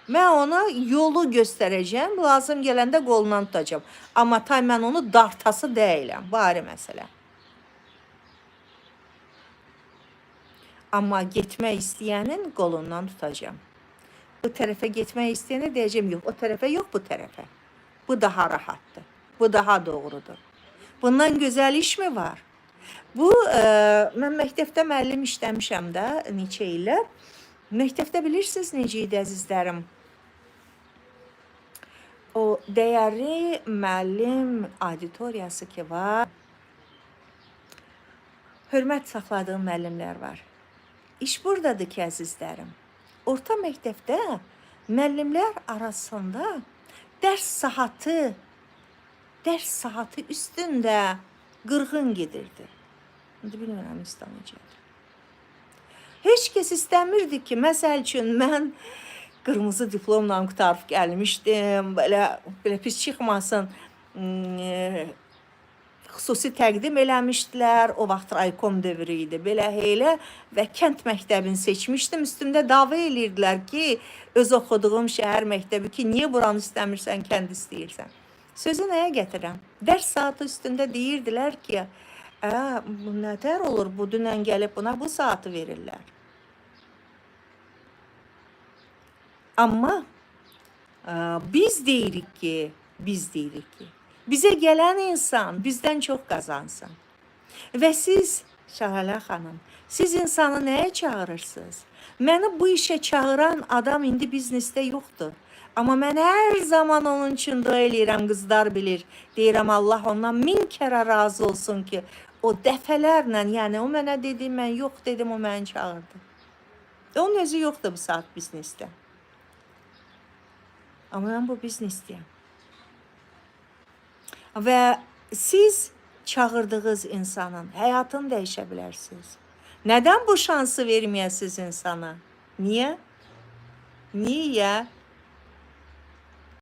Mən ona yolu göstərəcəm, lazım gələndə qolundan tutacağım. Amma tay mən onu dartası deyiləm, bu ayrı məsələ. Amma getmək istəyənin qolundan tutacağım. Bu tərəfə getmək istəyənə deyəcəm, yox, o tərəfə yox, bu tərəfə. Bu daha rahatdır, bu daha doğrudur. Bundan gözəl iş mi var? Bu, mən məktəbdə müəllim işləmişəm də neçə illər. Məktəbdə bilirsiniz necə idi əzizlərim? O dəyərli müəllim auditoriyası ki var, hörmət saxladığım müəllimlər var. İş buradadır ki, əzizlərim. Orta məktəbdə müəllimlər arasında dərs saatı üstündə qırğın gedirdi. İndi bilmirəm istəməyəcəkdir. Heç kəs istəmirdi ki, məsəl üçün mən qırmızı diplomla qutarıb gəlmişdim, belə pis çıxmasın, xüsusi təqdim eləmişdilər, o vaxt raykom dövrü idi, belə elə və kənd məktəbini seçmişdim, üstümdə dava eləyirdilər ki, öz oxuduğum şəhər məktəbi ki, niyə buranı istəmirsən, kənd istəyirsən. Sözü nəyə gətirəm? Dərs saatı üstündə deyirdilər ki, bu nətər olur, bu dünən gəlib buna bu saatı verirlər. Amma biz deyirik ki, bizə gələn insan bizdən çox qazansın. Və siz, Şahalə xanım, siz insanı nəyə çağırırsınız? Məni bu işə çağıran adam indi biznesdə yoxdur. Amma mən hər zaman onun üçün dua eləyirəm, qızlar bilir. Deyirəm, Allah ondan 1000 kərə razı olsun ki, o dəfələrlə, yəni o mənə dedi, mən yox dedim, o məni çağırdı. Onun özü yoxdur bu saat biznesdə. Amma mən bu biznesdəyəm. Və siz çağırdığınız insanın həyatını dəyişə bilərsiniz. Nədən bu şansı verməyəsiniz insana? Niyə? Niyə?